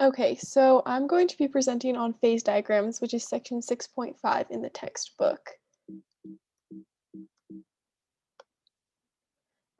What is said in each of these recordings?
Okay, so I'm going to be presenting on phase diagrams, which is section 6.5 in the textbook.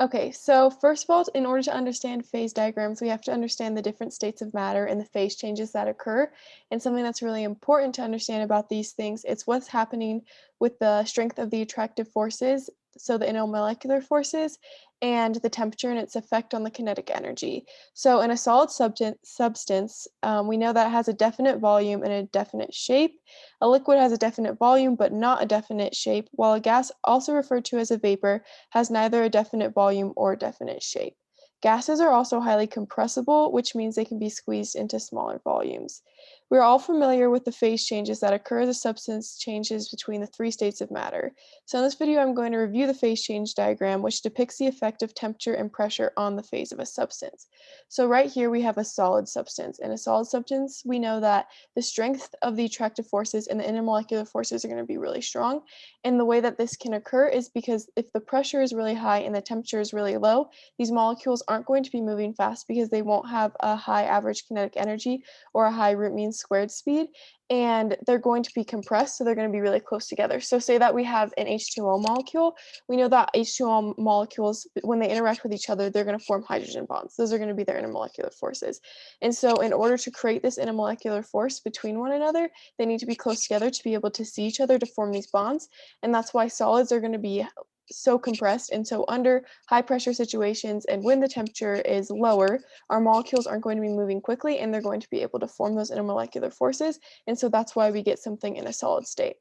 Okay, so first of all, in order to understand phase diagrams, we have to understand the different states of matter and the phase changes that occur. And something that's really important to understand about these things, it's what's happening with the strength of the attractive forces, so the intermolecular forces, and the temperature and its effect on the kinetic energy. So in a solid substance, we know that it has a definite volume and a definite shape. A liquid has a definite volume but not a definite shape, while a gas, also referred to as a vapor, has neither a definite volume or a definite shape. Gases are also highly compressible, which means they can be squeezed into smaller volumes. We are all familiar with the phase changes that occur as a substance changes between the three states of matter. So in this video, I'm going to review the phase change diagram, which depicts the effect of temperature and pressure on the phase of a substance. So right here, we have a solid substance. In a solid substance, we know that the strength of the attractive forces and the intermolecular forces are going to be really strong. And the way that this can occur is because if the pressure is really high and the temperature is really low, these molecules aren't going to be moving fast because they won't have a high average kinetic energy or a high root mean squared speed, and they're going to be compressed, so they're going to be really close together. So say that we have an H2O molecule. We know that H2O molecules, when they interact with each other, they're going to form hydrogen bonds. Those are going to be their intermolecular forces. And so in order to create this intermolecular force between one another, they need to be close together to be able to see each other to form these bonds. And that's why solids are going to be so compressed. And so under high pressure situations and when the temperature is lower, our molecules aren't going to be moving quickly and they're going to be able to form those intermolecular forces. And so that's why we get something in a solid state.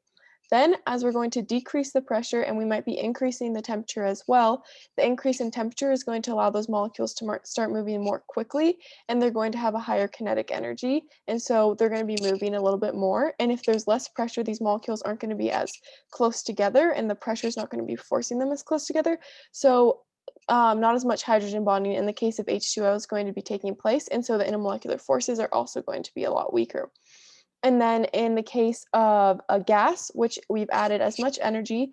Then, as we're going to decrease the pressure and we might be increasing the temperature as well, the increase in temperature is going to allow those molecules to start moving more quickly, and they're going to have a higher kinetic energy. And so they're going to be moving a little bit more. And if there's less pressure, these molecules aren't going to be as close together, and the pressure is not going to be forcing them as close together. So not as much hydrogen bonding in the case of H2O is going to be taking place, and so the intermolecular forces are also going to be a lot weaker. And then in the case of a gas, which we've added as much energy,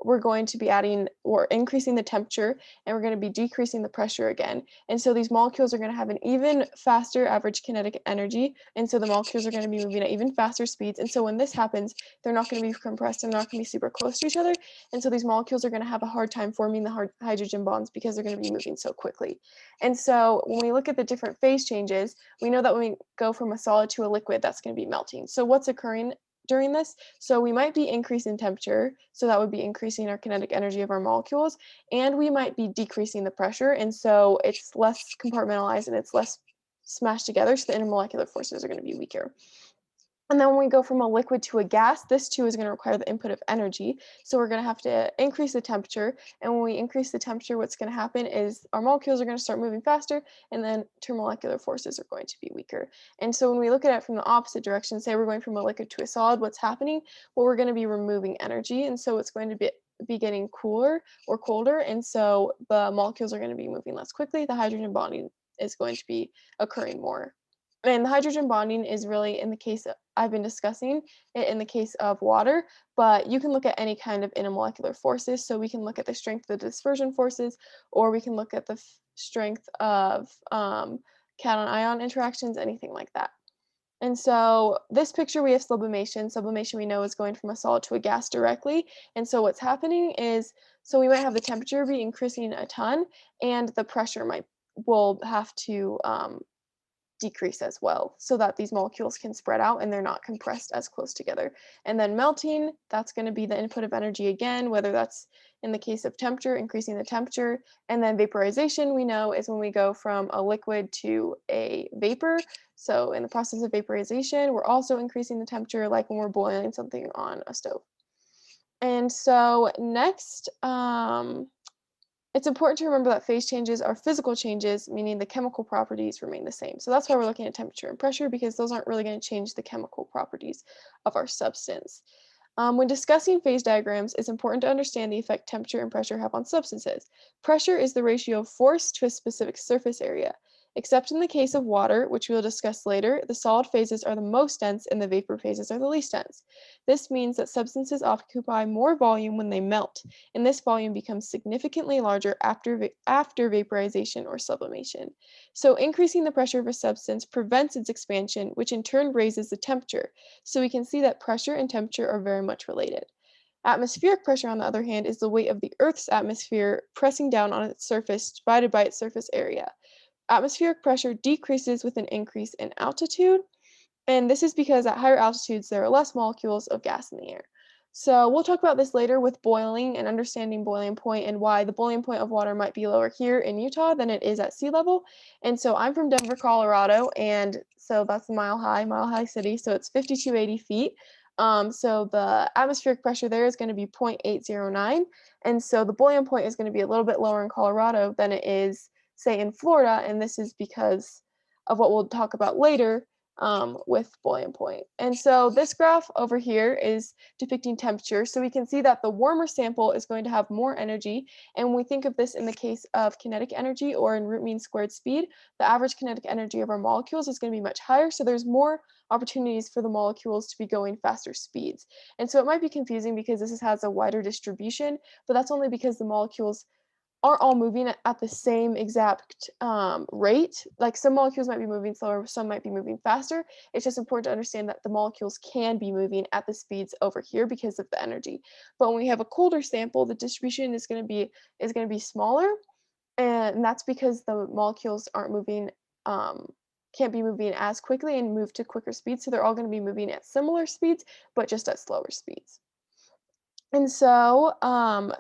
we're going to be adding or increasing the temperature, and we're going to be decreasing the pressure again. And so these molecules are going to have an even faster average kinetic energy. And so the molecules are going to be moving at even faster speeds. And so when this happens, they're not going to be compressed. They're not going to be super close to each other. And so these molecules are going to have a hard time forming the hydrogen bonds because they're going to be moving so quickly. And so when we look at the different phase changes, we know that when we go from a solid to a liquid, that's going to be melting. So what's occurring during this? So we might be increasing temperature, so that would be increasing our kinetic energy of our molecules, and we might be decreasing the pressure, and so it's less compartmentalized and it's less smashed together, so the intermolecular forces are going to be weaker. And then when we go from a liquid to a gas, this too is going to require the input of energy. So we're going to have to increase the temperature. And when we increase the temperature, what's going to happen is our molecules are going to start moving faster, and then intermolecular forces are going to be weaker. And so when we look at it from the opposite direction, say we're going from a liquid to a solid, what's happening? Well, we're going to be removing energy. And so it's going to be getting cooler or colder. And so the molecules are going to be moving less quickly. The hydrogen bonding is going to be occurring more. And the hydrogen bonding is really in the case of, I've been discussing it in the case of water, but you can look at any kind of intermolecular forces. So we can look at the strength of the dispersion forces, or we can look at the strength of cation-ion interactions, anything like that. And so this picture, we have sublimation. Sublimation we know is going from a solid to a gas directly. And so what's happening is, so we might have the temperature be increasing a ton, and the pressure will have to decrease as well so that these molecules can spread out and they're not compressed as close together. And then melting, that's going to be the input of energy again, whether that's in the case of temperature, increasing the temperature. And then vaporization, we know, is when we go from a liquid to a vapor. So in the process of vaporization, we're also increasing the temperature, like when we're boiling something on a stove. And so next, it's important to remember that phase changes are physical changes, meaning the chemical properties remain the same. So that's why we're looking at temperature and pressure, because those aren't really going to change the chemical properties of our substance. When discussing phase diagrams, it's important to understand the effect temperature and pressure have on substances. Pressure is the ratio of force to a specific surface area. Except in the case of water, which we will discuss later, the solid phases are the most dense and the vapor phases are the least dense. This means that substances occupy more volume when they melt, and this volume becomes significantly larger after vaporization or sublimation. So increasing the pressure of a substance prevents its expansion, which in turn raises the temperature. So we can see that pressure and temperature are very much related. Atmospheric pressure, on the other hand, is the weight of the Earth's atmosphere pressing down on its surface divided by its surface area. Atmospheric pressure decreases with an increase in altitude, and this is because at higher altitudes there are less molecules of gas in the air. So we'll talk about this later with boiling and understanding boiling point and why the boiling point of water might be lower here in Utah than it is at sea level. And so I'm from Denver, Colorado, and so that's Mile High City, so it's 5,280 feet. So the atmospheric pressure there is going to be 0.809, and so the boiling point is going to be a little bit lower in Colorado than it is, say, in Florida, and this is because of what we'll talk about later with boiling point. And so this graph over here is depicting temperature. So we can see that the warmer sample is going to have more energy. And when we think of this in the case of kinetic energy or in root mean squared speed, the average kinetic energy of our molecules is going to be much higher. So there's more opportunities for the molecules to be going faster speeds. And so it might be confusing because this has a wider distribution, but that's only because the molecules aren't all moving at the same exact rate. Like some molecules might be moving slower, some might be moving faster. It's just important to understand that the molecules can be moving at the speeds over here because of the energy. But when we have a colder sample, the distribution is going to be smaller, and that's because the molecules aren't moving, can't be moving as quickly and move to quicker speeds. So they're all going to be moving at similar speeds, but just at slower speeds. And so,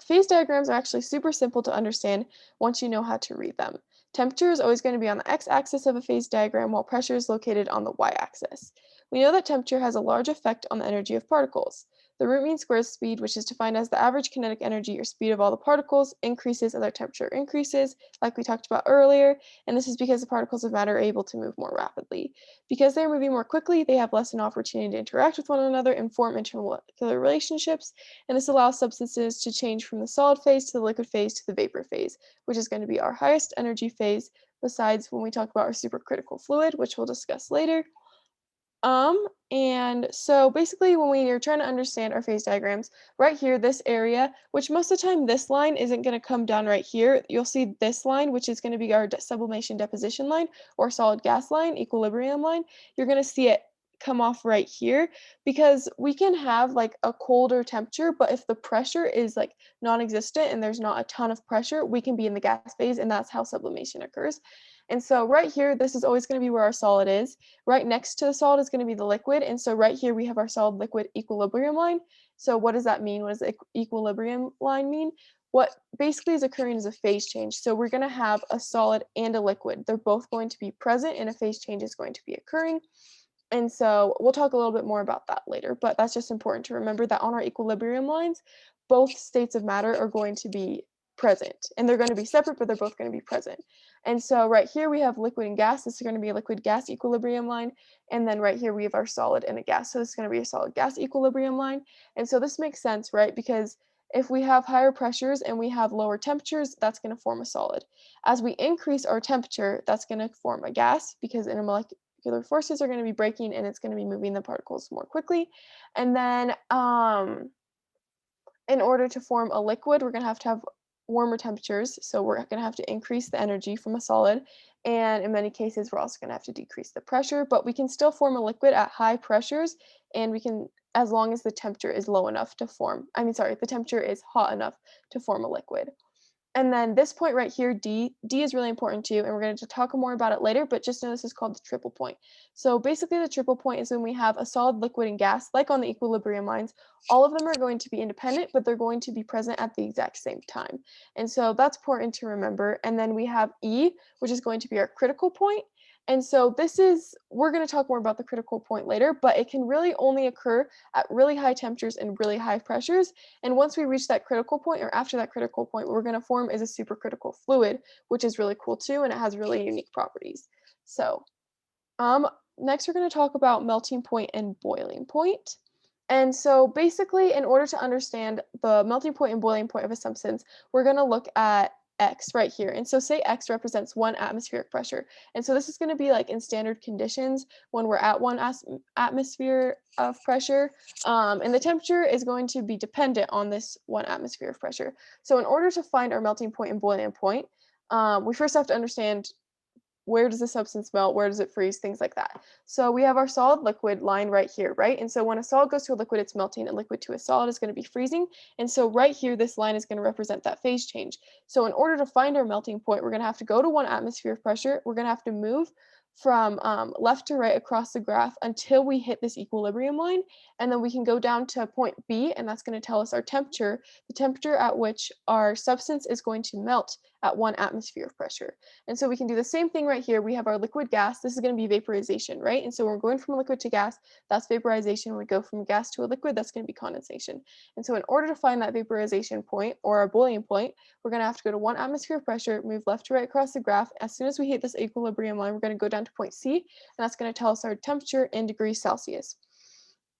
phase diagrams are actually super simple to understand once you know how to read them. Temperature is always going to be on the x-axis of a phase diagram, while pressure is located on the y-axis. We know that temperature has a large effect on the energy of particles. The root mean squared speed, which is defined as the average kinetic energy or speed of all the particles, increases as their temperature increases, like we talked about earlier, and this is because the particles of matter are able to move more rapidly. Because they're moving more quickly, they have less an opportunity to interact with one another and form intermolecular relationships, and this allows substances to change from the solid phase to the liquid phase to the vapor phase, which is going to be our highest energy phase, besides when we talk about our supercritical fluid, which we'll discuss later. And so basically when we are trying to understand our phase diagrams, right here, this area, which most of the time this line isn't going to come down right here. You'll see this line, which is going to be our sublimation deposition line or solid gas line, equilibrium line. You're going to see it come off right here because we can have like a colder temperature, but if the pressure is like non-existent and there's not a ton of pressure, we can be in the gas phase, and that's how sublimation occurs. And so right here, this is always going to be where our solid is. Right next to the solid is going to be the liquid. And so right here, we have our solid liquid equilibrium line. So what does that mean? What does the equilibrium line mean? What basically is occurring is a phase change. So we're going to have a solid and a liquid. They're both going to be present, and a phase change is going to be occurring. And so we'll talk a little bit more about that later, but that's just important to remember that on our equilibrium lines, both states of matter are going to be present, and they're going to be separate, but they're both going to be present. And so right here we have liquid and gas. This is going to be a liquid gas equilibrium line. And then right here we have our solid and a gas. So this is going to be a solid gas equilibrium line. And so this makes sense, right? Because if we have higher pressures and we have lower temperatures, that's going to form a solid. As we increase our temperature, that's going to form a gas because intermolecular forces are going to be breaking and it's going to be moving the particles more quickly. And then in order to form a liquid, we're going to have warmer temperatures. So we're going to have to increase the energy from a solid. And in many cases, we're also going to have to decrease the pressure, but we can still form a liquid at high pressures, and we can, as long as the temperature is low enough to form, the temperature is hot enough to form a liquid. And then this point right here, D is really important too, and we're going to talk more about it later, but just know this is called the triple point. So basically the triple point is when we have a solid, liquid, and gas, like on the equilibrium lines. All of them are going to be independent, but they're going to be present at the exact same time. And so that's important to remember. And then we have E, which is going to be our critical point. And so we're going to talk more about the critical point later, but it can really only occur at really high temperatures and really high pressures. And once we reach that critical point, or after that critical point, what we're going to form is a supercritical fluid, which is really cool too, and it has really unique properties. So next we're going to talk about melting point and boiling point. And so basically, in order to understand the melting point and boiling point of a substance, we're going to look at X right here. And so say X represents 1 atmospheric pressure. And so this is going to be like in standard conditions when we're at atmosphere of pressure. And the temperature is going to be dependent on this 1 atmosphere of pressure. So in order to find our melting point and boiling point, we first have to understand where does the substance melt, where does it freeze, things like that. So we have our solid liquid line right here, right? And so when a solid goes to a liquid, it's melting, and liquid to a solid is going to be freezing. And so right here, this line is going to represent that phase change. So in order to find our melting point, we're going to have to go to 1 atmosphere of pressure. We're going to have to move from left to right across the graph until we hit this equilibrium line. And then we can go down to point B, and that's going to tell us our temperature, the temperature at which our substance is going to melt at 1 atmosphere of pressure. And so we can do the same thing right here. We have our liquid gas. This is going to be vaporization, right? And so we're going from liquid to gas. That's vaporization. When we go from gas to a liquid, that's going to be condensation. And so in order to find that vaporization point or our boiling point, we're going to have to go to 1 atmosphere of pressure, move left to right across the graph. As soon as we hit this equilibrium line, we're going to go down to point C, and that's going to tell us our temperature in degrees Celsius.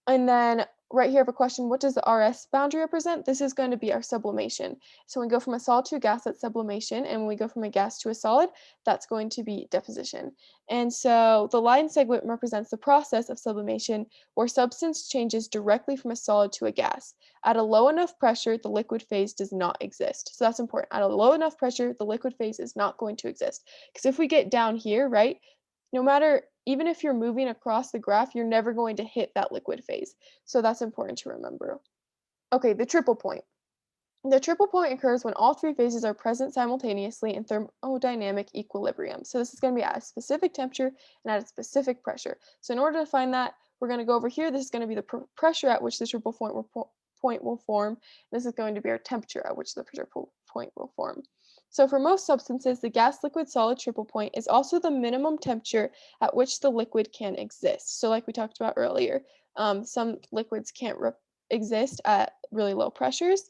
And then right here I have a question, what does the RS boundary represent? This is going to be our sublimation. So when we go from a solid to a gas, that's sublimation. And when we go from a gas to a solid, that's going to be deposition. And so the line segment represents the process of sublimation where substance changes directly from a solid to a gas. At a low enough pressure, the liquid phase does not exist. So that's important. At a low enough pressure, the liquid phase is not going to exist. Because if we get down here, right, no matter, even if you're moving across the graph, you're never going to hit that liquid phase. So that's important to remember. Okay, the triple point. The triple point occurs when all three phases are present simultaneously in thermodynamic equilibrium. So this is going to be at a specific temperature and at a specific pressure. So in order to find that, we're going to go over here. This is going to be the pressure at which the triple point will form. This is going to be our temperature at which the triple point will form. So for most substances, the gas, liquid, solid triple point is also the minimum temperature at which the liquid can exist. So like we talked about earlier, some liquids can't exist at really low pressures.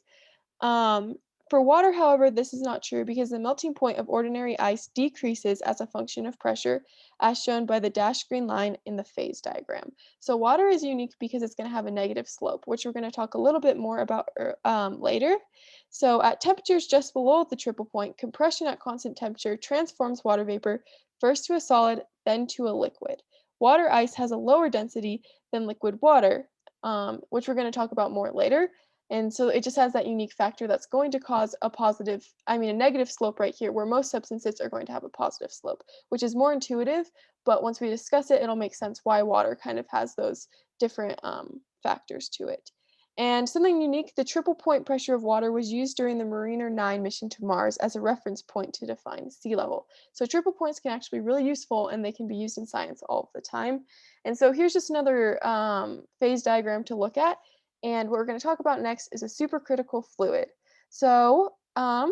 Um, for water, however, this is not true because the melting point of ordinary ice decreases as a function of pressure, as shown by the dashed green line in the phase diagram. So water is unique because it's going to have a negative slope, which we're going to talk a little bit more about later. So at temperatures just below the triple point, compression at constant temperature transforms water vapor first to a solid, then to a liquid. Water ice has a lower density than liquid water, which we're going to talk about more later. And so it just has that unique factor that's going to cause a negative slope right here, where most substances are going to have a positive slope, which is more intuitive. But once we discuss it, it'll make sense why water kind of has those different factors to it. And something unique, the triple point pressure of water was used during the Mariner 9 mission to Mars as a reference point to define sea level. So triple points can actually be really useful, and they can be used in science all of the time. And so here's just another phase diagram to look at. And what we're going to talk about next is a supercritical fluid. So, at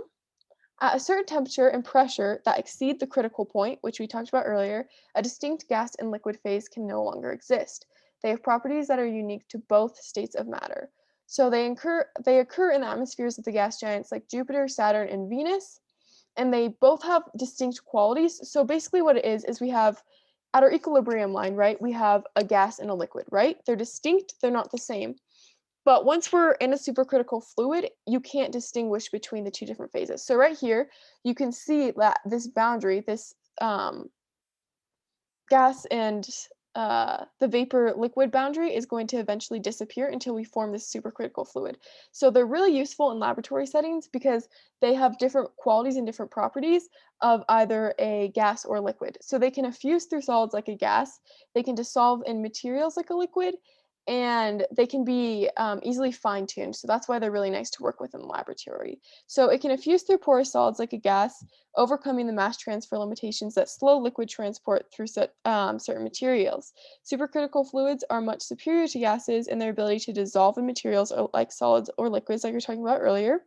a certain temperature and pressure that exceed the critical point, which we talked about earlier, a distinct gas and liquid phase can no longer exist. They have properties that are unique to both states of matter. So they occur in the atmospheres of the gas giants like Jupiter, Saturn, and Venus, and they both have distinct qualities. So basically what it is we have at our equilibrium line, right? We have a gas and a liquid, right? They're distinct, they're not the same. But once we're in a supercritical fluid, you can't distinguish between the two different phases. So right here, you can see that this boundary, this gas and the vapor liquid boundary is going to eventually disappear until we form this supercritical fluid. So they're really useful in laboratory settings because they have different qualities and different properties of either a gas or liquid. So they can effuse through solids like a gas, they can dissolve in materials like a liquid, and they can be easily fine-tuned. So that's why they're really nice to work with in the laboratory. So it can effuse through porous solids like a gas, overcoming the mass transfer limitations that slow liquid transport through certain materials. Supercritical fluids are much superior to gases in their ability to dissolve in materials like solids or liquids like we were talking about earlier.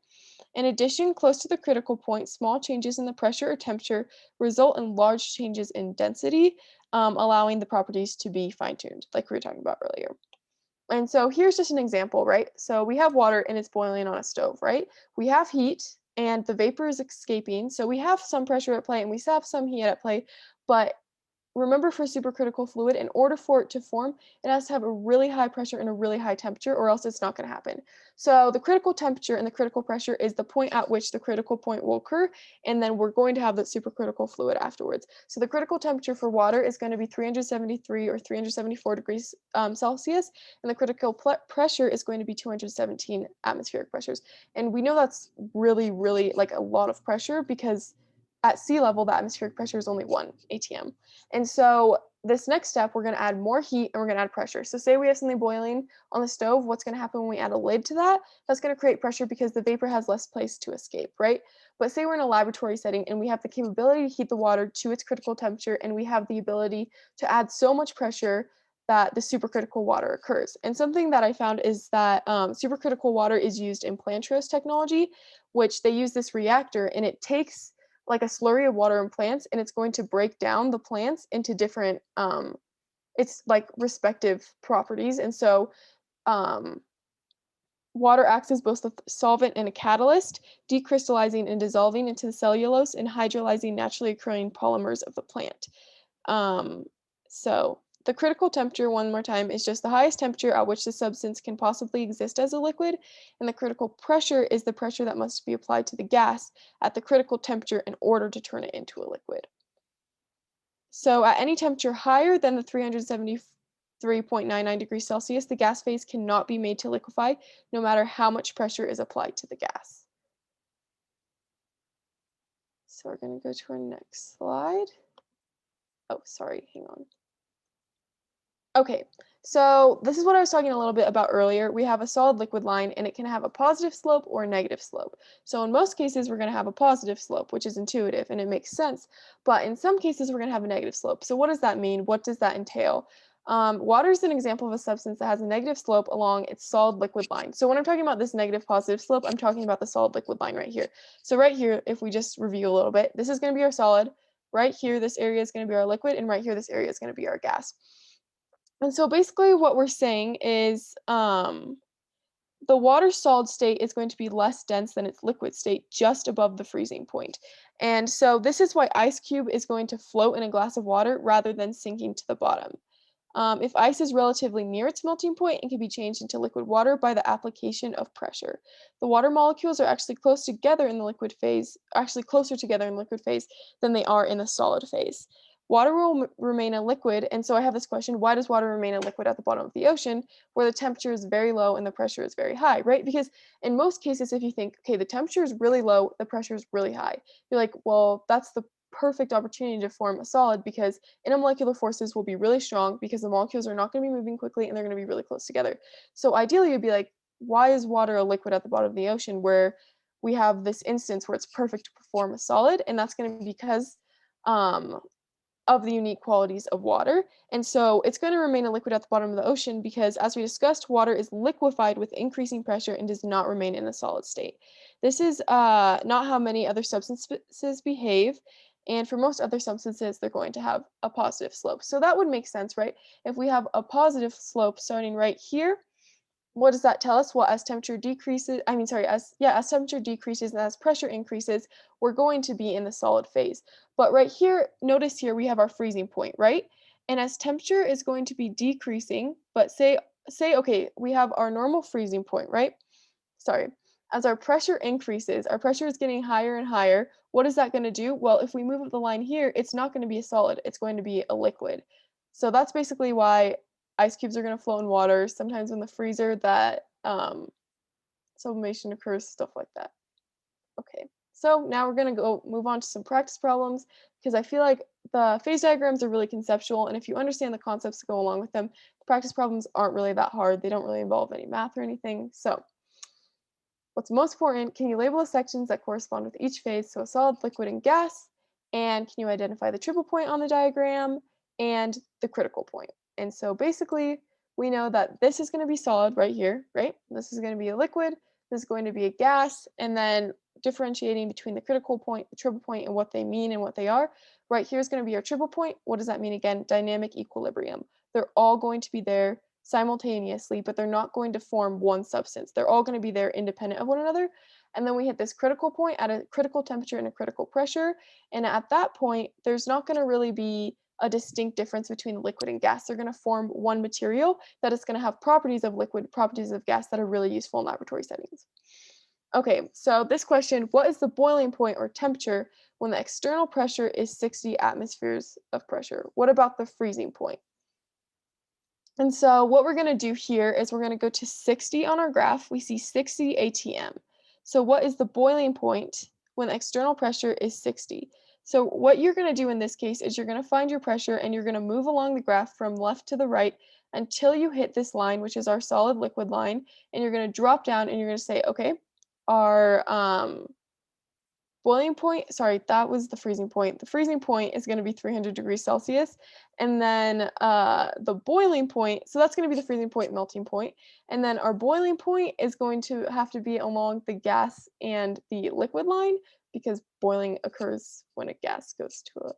In addition, close to the critical point, small changes in the pressure or temperature result in large changes in density, allowing the properties to be fine-tuned, like we were talking about earlier. And so here's just an example, right? So we have water and it's boiling on a stove, right? We have heat and the vapor is escaping. So we have some pressure at play and we still have some heat at play, but remember for supercritical fluid, in order for it to form, it has to have a really high pressure and a really high temperature, or else it's not going to happen. So the critical temperature and the critical pressure is the point at which the critical point will occur, and then we're going to have the supercritical fluid afterwards. So the critical temperature for water is going to be 373 or 374 degrees Celsius, and the critical pressure is going to be 217 atmospheric pressures. And we know that's really, really like a lot of pressure because at sea level, the atmospheric pressure is only 1 atm. And so this next step, we're going to add more heat and we're going to add pressure. So say we have something boiling on the stove, what's going to happen when we add a lid to that? That's going to create pressure because the vapor has less place to escape, right? But say we're in a laboratory setting and we have the capability to heat the water to its critical temperature, and we have the ability to add so much pressure that the supercritical water occurs. And something that I found is that supercritical water is used in plant roast technology, which they use this reactor and it takes like a slurry of water in plants, and it's going to break down the plants into different its like respective properties. And so um water acts as both a solvent and a catalyst, decrystallizing and dissolving into the cellulose and hydrolyzing naturally occurring polymers of the plant. Um, so the critical temperature, one more time, is just the highest temperature at which the substance can possibly exist as a liquid, and the critical pressure is the pressure that must be applied to the gas at the critical temperature in order to turn it into a liquid. So at any temperature higher than the 373.99 degrees Celsius, the gas phase cannot be made to liquefy, no matter how much pressure is applied to the gas. So we're going to go to our next slide. Oh, sorry, hang on. Okay, so this is what I was talking a little bit about earlier. We have a solid liquid line and it can have a positive slope or a negative slope. So in most cases, we're going to have a positive slope, which is intuitive and it makes sense. But in some cases, we're going to have a negative slope. So what does that mean? What does that entail? Water is an example of a substance that has a negative slope along its solid liquid line. So when I'm talking about this negative positive slope, I'm talking about the solid liquid line right here. So right here, if we just review a little bit, this is going to be our solid. Right here, this area is going to be our liquid, and right here, this area is going to be our gas. And so basically what we're saying is the water solid state is going to be less dense than its liquid state just above the freezing point. And so this is why ice cube is going to float in a glass of water rather than sinking to the bottom. If ice is relatively near its melting point, it can be changed into liquid water by the application of pressure. The water molecules are actually close together in the liquid phase, actually closer together in the liquid phase than they are in the solid phase. Water will remain a liquid, and so I have this question, why does water remain a liquid at the bottom of the ocean where the temperature is very low and the pressure is very high, right? Because in most cases, if you think, okay, the temperature is really low, the pressure is really high, you're like, well, that's the perfect opportunity to form a solid because intermolecular forces will be really strong because the molecules are not going to be moving quickly and they're going to be really close together. So ideally, you'd be like, why is water a liquid at the bottom of the ocean where we have this instance where it's perfect to perform a solid? And that's going to be because um, of the unique qualities of water. And so it's going to remain a liquid at the bottom of the ocean because, as we discussed, water is liquefied with increasing pressure and does not remain in a solid state. This is not how many other substances behave. And for most other substances, they're going to have a positive slope. So that would make sense, right? If we have a positive slope starting right here, what does that tell us? Well, as temperature decreases, as temperature decreases and as pressure increases, we're going to be in the solid phase. But right here, notice here we have our freezing point, right? And as temperature is going to be decreasing, but say okay, we have our normal freezing point, right? Sorry. As our pressure increases, our pressure is getting higher and higher. What is that going to do? Well, if we move up the line here, it's not going to be a solid, it's going to be a liquid. So that's basically why ice cubes are going to float in water. Sometimes in the freezer, that sublimation occurs, stuff like that. Okay, so now we're going to go move on to some practice problems because I feel like the phase diagrams are really conceptual, and if you understand the concepts that go along with them, the practice problems aren't really that hard. They don't really involve any math or anything. So what's most important, can you label the sections that correspond with each phase, so a solid, liquid, and gas? And can you identify the triple point on the diagram and the critical point? And so basically, we know that this is going to be solid right here, right? This is going to be a liquid, this is going to be a gas, and then differentiating between the critical point, the triple point, and what they mean and what they are. Right here is going to be our triple point. What does that mean again? Dynamic equilibrium. They're all going to be there simultaneously, but they're not going to form one substance. They're all going to be there independent of one another. And then we hit this critical point at a critical temperature and a critical pressure. And at that point, there's not going to really be a distinct difference between liquid and gas. They're going to form one material that is going to have properties of liquid, properties of gas that are really useful in laboratory settings. Okay, so this question, what is the boiling point or temperature when the external pressure is 60 atmospheres of pressure? What about the freezing point? And so what we're going to do here is we're going to go to 60 on our graph. We see 60 atm. So what is the boiling point when the external pressure is 60? So what you're going to do in this case is you're going to find your pressure and you're going to move along the graph from left to the right until you hit this line, which is our solid liquid line, and you're going to drop down and you're going to say, okay, our boiling point, sorry, that was the freezing point. The freezing point is going to be 300 degrees Celsius. And then the boiling point, so that's going to be the freezing point, melting point. And then our boiling point is going to have to be along the gas and the liquid line because boiling occurs when a gas goes to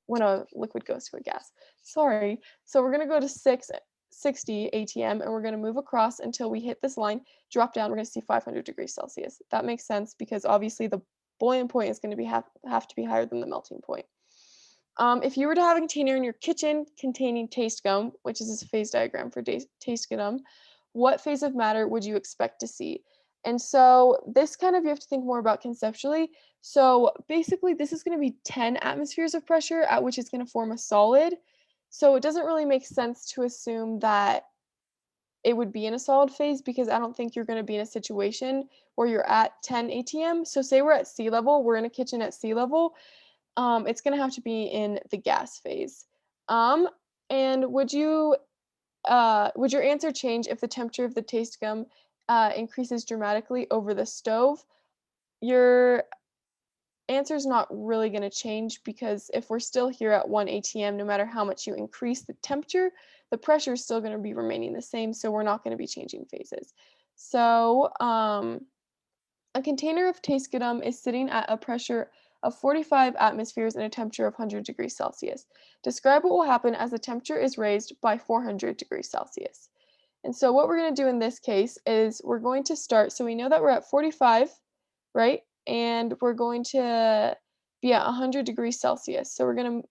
when a liquid goes to a gas. Sorry. So we're going to go to 60 atm and we're going to move across until we hit this line, drop down, we're going to see 500 degrees Celsius. That makes sense because obviously the boiling point is going to be have to be higher than the melting point. If you were to have a container in your kitchen containing taste gum, which is a phase diagram for taste gum, what phase of matter would you expect to see? And so this kind of you have to think more about conceptually. So basically this is going to be 10 atmospheres of pressure at which it's going to form a solid. So it doesn't really make sense to assume that it would be in a solid phase because I don't think you're going to be in a situation where you're at 10 atm. So say we're at sea level, we're in a kitchen at sea level, it's going to have to be in the gas phase. And would your answer change if the temperature of the taste gum increases dramatically over the stove? Your answer is not really going to change because if we're still here at 1 atm, no matter how much you increase the temperature, the pressure is still going to be remaining the same, so we're not going to be changing phases. So a container of taste gum is sitting at a pressure of 45 atmospheres and a temperature of 100 degrees Celsius. Describe what will happen as the temperature is raised by 400 degrees Celsius. And so what we're going to do in this case is we're going to start, so we know that we're at 45, right? And we're going to be at 100 degrees Celsius. So we're going to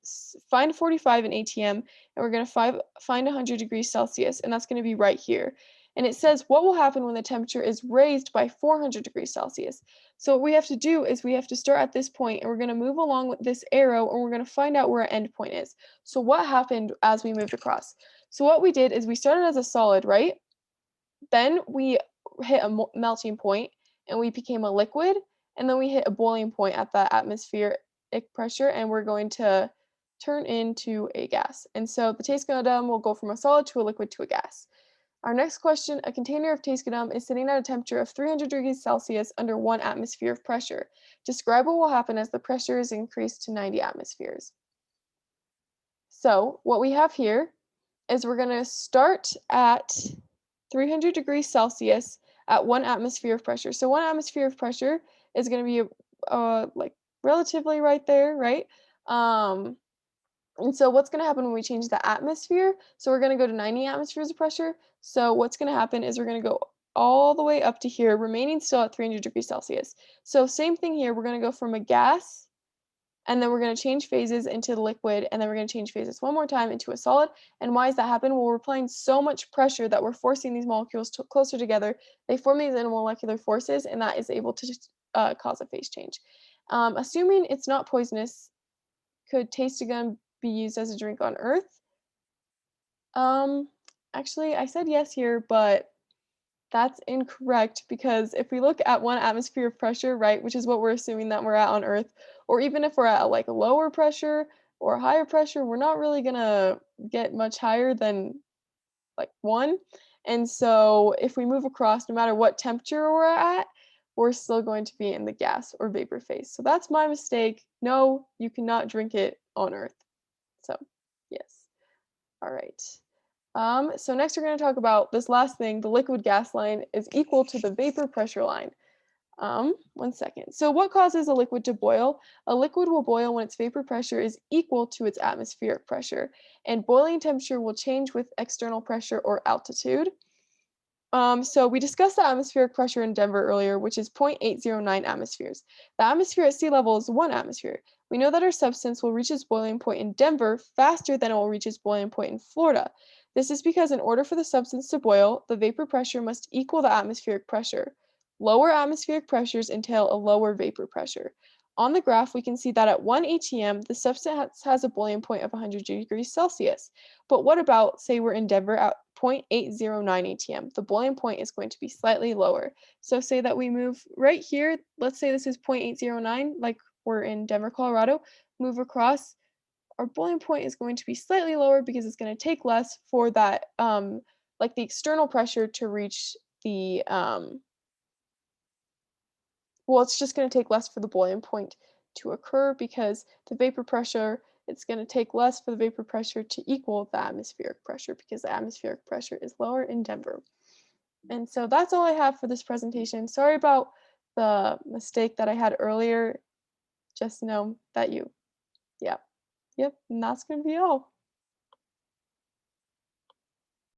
find 45 in ATM, and we're going to find 100 degrees Celsius, and that's going to be right here. And it says what will happen when the temperature is raised by 400 degrees Celsius. So what we have to do is we have to start at this point, and we're going to move along with this arrow, and we're going to find out where our end point is. So what happened as we moved across? So what we did is we started as a solid, right? Then we hit a melting point, and we became a liquid, and then we hit a boiling point at that atmospheric pressure, and we're going to turn into a gas. And so the taste gum will go from a solid to a liquid to a gas. Our next question, a container of taste gum is sitting at a temperature of 300 degrees Celsius under 1 atmosphere of pressure. Describe what will happen as the pressure is increased to 90 atmospheres. So what we have here is we're going to start at 300 degrees Celsius at 1 atmosphere of pressure. So 1 atmosphere of pressure is going to be like relatively right there, right? And so what's going to happen when we change the atmosphere? So we're going to go to 90 atmospheres of pressure. So what's going to happen is we're going to go all the way up to here, remaining still at 300 degrees Celsius. So same thing here. We're going to go from a gas, and then we're going to change phases into the liquid, and then we're going to change phases one more time into a solid. And why does that happen? Well, we're applying so much pressure that we're forcing these molecules closer together. They form these intermolecular forces, and that is able to cause a phase change. Assuming it's not poisonous, could taste gum be used as a drink on Earth? Actually, I said yes here, but that's incorrect because if we look at 1 atmosphere of pressure, right, which is what we're assuming that we're at on Earth, or even if we're at like a lower pressure or higher pressure, we're not really gonna get much higher than like 1. And so if we move across, no matter what temperature we're at, we're still going to be in the gas or vapor phase. So that's my mistake. No, you cannot drink it on Earth. So yes. All right. So next we're going to talk about this last thing. The liquid gas line is equal to the vapor pressure line. 1 second. So what causes a liquid to boil? A liquid will boil when its vapor pressure is equal to its atmospheric pressure, and boiling temperature will change with external pressure or altitude. So we discussed the atmospheric pressure in Denver earlier, which is 0.809 atmospheres. The atmosphere at sea level is 1 atmosphere. We know that our substance will reach its boiling point in Denver faster than it will reach its boiling point in Florida. This is because in order for the substance to boil, the vapor pressure must equal the atmospheric pressure. Lower atmospheric pressures entail a lower vapor pressure. On the graph, we can see that at 1 atm, the substance has a boiling point of 100 degrees Celsius. But what about, say, we're in Denver at 0.809 atm? The boiling point is going to be slightly lower. So say that we move right here, let's say this is 0.809, like we're in Denver, Colorado, move across, our boiling point is going to be slightly lower because it's going to take less for that, like the external pressure to reach the, well, it's just going to take less for the boiling point to occur because the vapor pressure, it's going to take less for the vapor pressure to equal the atmospheric pressure because the atmospheric pressure is lower in Denver. And so that's all I have for this presentation. Sorry about the mistake that I had earlier. Just know that yeah. Yep, and that's gonna be all.